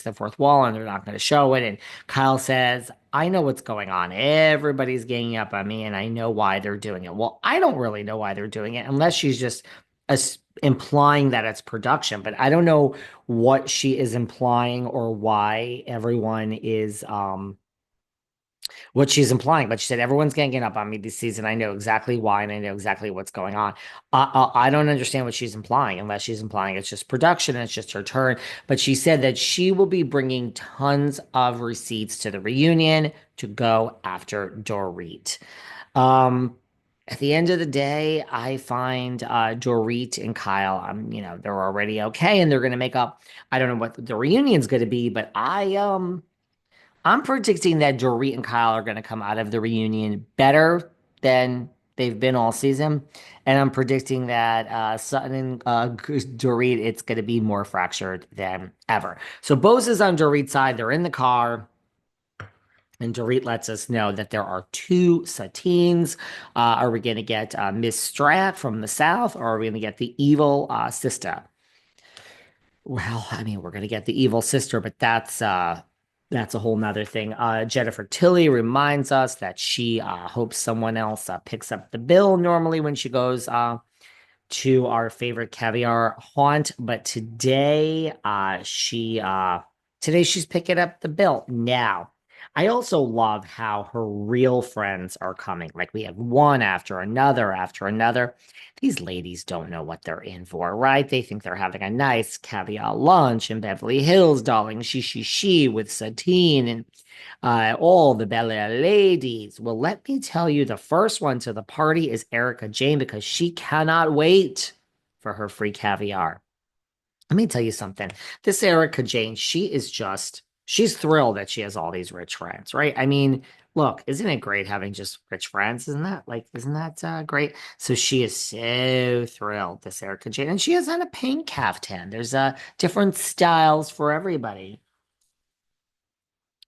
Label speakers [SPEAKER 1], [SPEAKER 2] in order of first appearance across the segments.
[SPEAKER 1] the fourth wall and they're not going to show it. And Kyle says, I know what's going on. Everybody's ganging up on me and I know why they're doing it. Well, I don't really know why they're doing it unless she's just implying that it's production, but I don't know what she is implying or why everyone is what she's implying, but she said everyone's ganging up on me this season. I know exactly why, and I know exactly what's going on. I don't understand what she's implying, unless she's implying it's just production and it's just her turn. But she said that she will be bringing tons of receipts to the reunion to go after Dorit. Um, at the end of the day, I find Dorit and Kyle, they're already okay, and they're going to make up. I don't know what the reunion's going to be, but I'm predicting that Dorit and Kyle are going to come out of the reunion better than they've been all season. And I'm predicting that Sutton and Dorit, it's going to be more fractured than ever. So Bose is on Dorit's side. They're in the car. And Dorit lets us know that there are two Satines. Are we going to get Miss Strat from the South, or are we going to get the evil sister? Well, I mean, we're gonna get the evil sister, but that's a whole nother thing. Jennifer Tilly reminds us that she hopes someone else picks up the bill normally when she goes to our favorite caviar haunt, but today she's picking up the bill. Now, I also love how her real friends are coming. Like we have one after another after another. These ladies don't know what they're in for, right? They think they're having a nice caviar lunch in Beverly Hills, darling. She with Satine and all the Bel Air ladies. Well, let me tell you, the first one to the party is Erica Jane because she cannot wait for her free caviar. Let me tell you something. This Erica Jane, she's thrilled that she has all these rich friends, right? I mean, look, isn't it great having just rich friends? Isn't that great? So she is so thrilled, this Erica Jane. And she has on a pink caftan. There's different styles for everybody.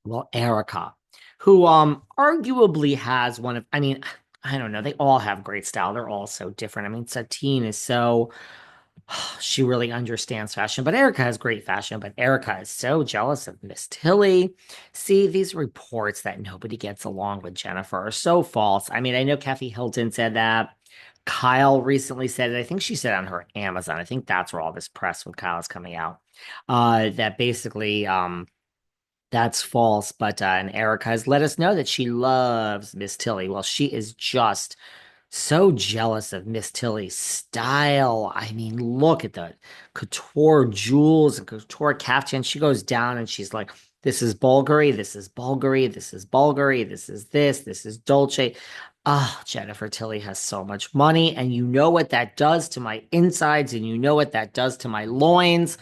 [SPEAKER 1] Well, Erica, who arguably has one of, I mean, I don't know, they all have great style. They're all so different. I mean, Satine is so she really understands fashion, but Erica has great fashion, but Erica is so jealous of Miss Tilly. See, these reports that nobody gets along with Jennifer are so false. I mean, I know Kathy Hilton said that. Kyle recently said it. I think she said on her Amazon. I think that's where all this press with Kyle is coming out. That basically that's false, but and Erica has let us know that she loves Miss Tilly. Well, she is just so jealous of Miss Tilly's style. I mean, look at the couture jewels and couture caftan. She goes down and she's like, this is Bulgari, this is Bulgari, this is Bulgari, this is Dolce. Ah, Jennifer Tilly has so much money, and you know what that does to my insides, and you know what that does to my loins.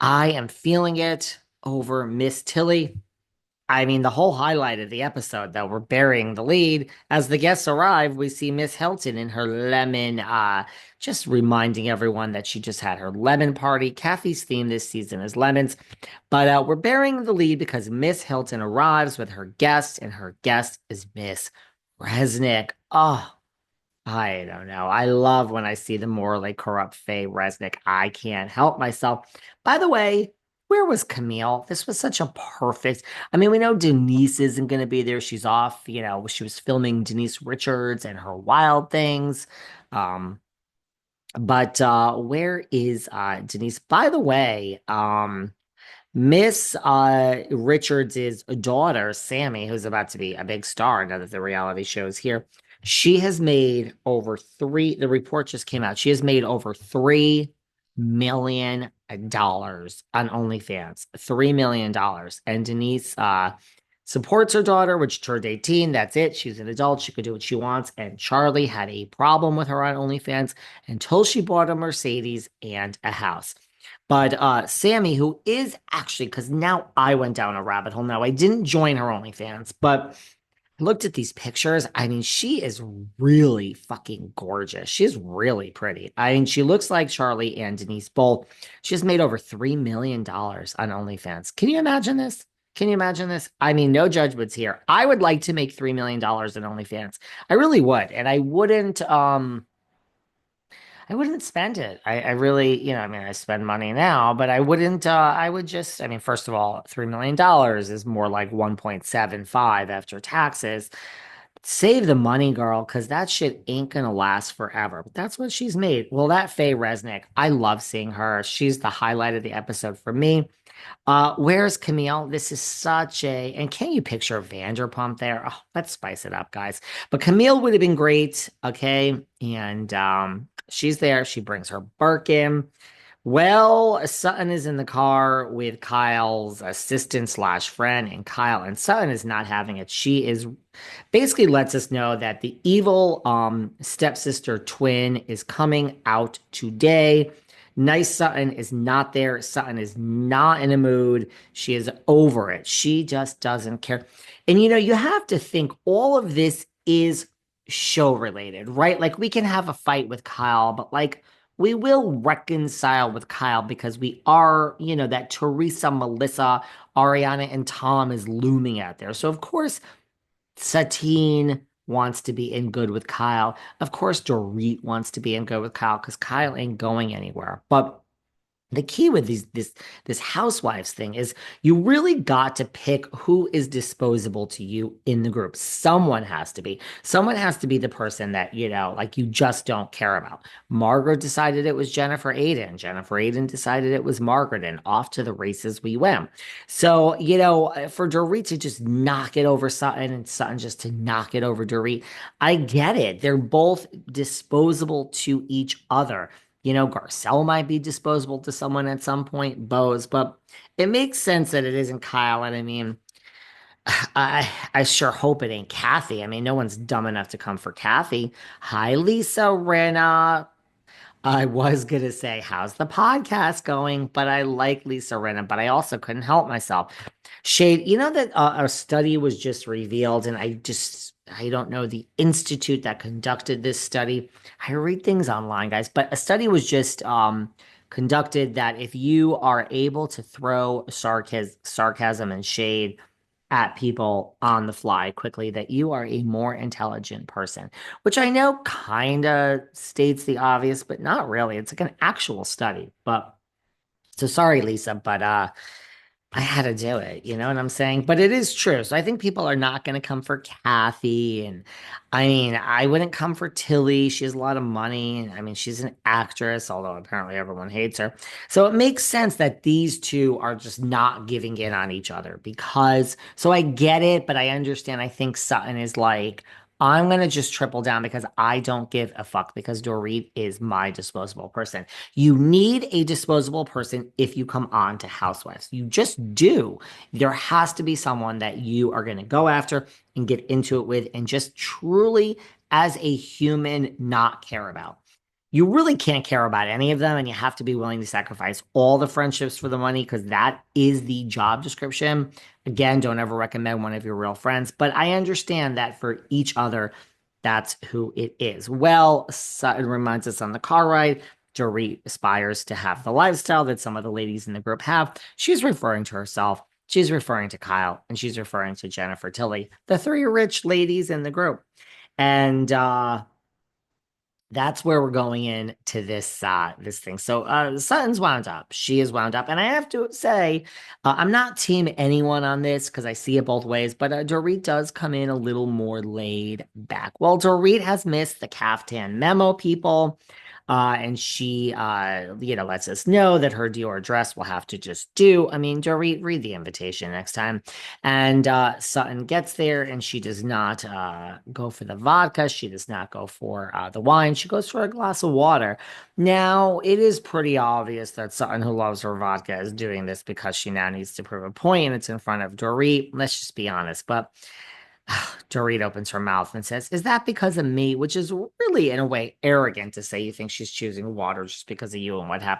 [SPEAKER 1] I am feeling it over Miss Tilly. I mean, the whole highlight of the episode, though, we're burying the lead. As the guests arrive, we see Miss Hilton in her lemon, just reminding everyone that she just had her lemon party. Kathy's theme this season is lemons. But we're burying the lead because Miss Hilton arrives with her guest, and her guest is Miss Resnick. Oh, I don't know. I love when I see the morally corrupt Faye Resnick. I can't help myself. By the way, where was Camille? This was such a perfect. I mean, we know Denise isn't going to be there. She's off. She was filming Denise Richards and her Wild Things. Um, but where is Denise? By the way, Miss Richards's daughter, Sammy, who's about to be a big star now that the reality shows here, she has made the report just came out. She has made over $3 million on OnlyFans. $3 million. And Denise supports her daughter, which turned 18. That's it. She's an adult. She could do what she wants. And Charlie had a problem with her on OnlyFans until she bought a Mercedes and a house. But Sammy, who is actually, because now I went down a rabbit hole. Now I didn't join her OnlyFans, but I looked at these pictures. I mean, she is really fucking gorgeous. She's really pretty. I mean, she looks like Charlie and Denise both. She's made over $3 million on OnlyFans. Can you imagine this? Can you imagine this? I mean, no judgments here. I would like to make $3 million in OnlyFans. I really would. And I wouldn't spend it. I really, I mean, I spend money now, but I wouldn't, I would just, I mean, first of all, $3 million is more like 1.75 after taxes. Save the money, girl, because that shit ain't gonna last forever. But that's what she's made. Well, that Faye Resnick, I love seeing her. She's the highlight of the episode for me. Where's Camille? This is such a, and can you picture Vanderpump there? Oh, let's spice it up, guys. But Camille would have been great, okay? And she's there. She brings her Birkin. Well, Sutton is in the car with Kyle's assistant slash friend, and Kyle and Sutton is not having it. She is basically lets us know that the evil stepsister twin is coming out today. Nice Sutton is not there. Sutton is not in a mood. She is over it. She just doesn't care. And you have to think all of this is show related, right? Like we can have a fight with Kyle, but like we will reconcile with Kyle because we are, that Teresa, Melissa, Ariana, and Tom is looming out there. So of course Satine wants to be in good with Kyle. Of course, Dorit wants to be in good with Kyle because Kyle ain't going anywhere. But the key with this housewives thing is you really got to pick who is disposable to you in the group. Someone has to be. Someone has to be the person that, like you just don't care about. Margaret decided it was Jennifer Aiden. Jennifer Aiden decided it was Margaret, and off to the races we went. So, for Dorit to just knock it over Sutton and Sutton just to knock it over Dorit, I get it. They're both disposable to each other. Garcelle might be disposable to someone at some point, Bose, but it makes sense that it isn't Kyle. And I mean, I sure hope it ain't Kathy. I mean, no one's dumb enough to come for Kathy. Hi, Lisa Rinna. I was gonna say, how's the podcast going? But I like Lisa Rinna, but I also couldn't help myself. Shade, that a study was just revealed, and I don't know the institute that conducted this study. I read things online, guys, but a study was just conducted that if you are able to throw sarcasm and shade at people on the fly quickly, that you are a more intelligent person, which I know kind of states the obvious, but not really. It's like an actual study. But so sorry, Lisa, but I had to do it, you know what I'm saying? But it is true. So I think people are not going to come for Kathy. And I mean, I wouldn't come for Tilly. She has a lot of money. I mean, she's an actress, although apparently everyone hates her. So it makes sense that these two are just not giving in on each other so I get it, but I understand. I think Sutton is like, I'm going to just triple down because I don't give a fuck because Dorit is my disposable person. You need a disposable person if you come on to Housewives. You just do. There has to be someone that you are going to go after and get into it with and just truly, as a human, not care about. You really can't care about any of them, and you have to be willing to sacrifice all the friendships for the money because that is the job description. Again, don't ever recommend one of your real friends, but I understand that for each other, that's who it is. Well, Sutton reminds us on the car ride. Dorit aspires to have the lifestyle that some of the ladies in the group have. She's referring to herself, she's referring to Kyle, and she's referring to Jennifer Tilly, the three rich ladies in the group. And that's where we're going into this thing. So Sutton's wound up. She is wound up. And I have to say, I'm not team anyone on this because I see it both ways, but Dorit does come in a little more laid back. Well, Dorit has missed the caftan memo, people. And she, lets us know that her Dior dress will have to just do. I mean, Dorit, read the invitation next time. And Sutton gets there and she does not go for the vodka. She does not go for the wine. She goes for a glass of water. Now, it is pretty obvious that Sutton, who loves her vodka, is doing this because she now needs to prove a point and it's in front of Dorit. Let's just be honest. But Dorit opens her mouth and says, "Is that because of me?" Which is really, in a way, arrogant to say you think she's choosing water just because of you and what happened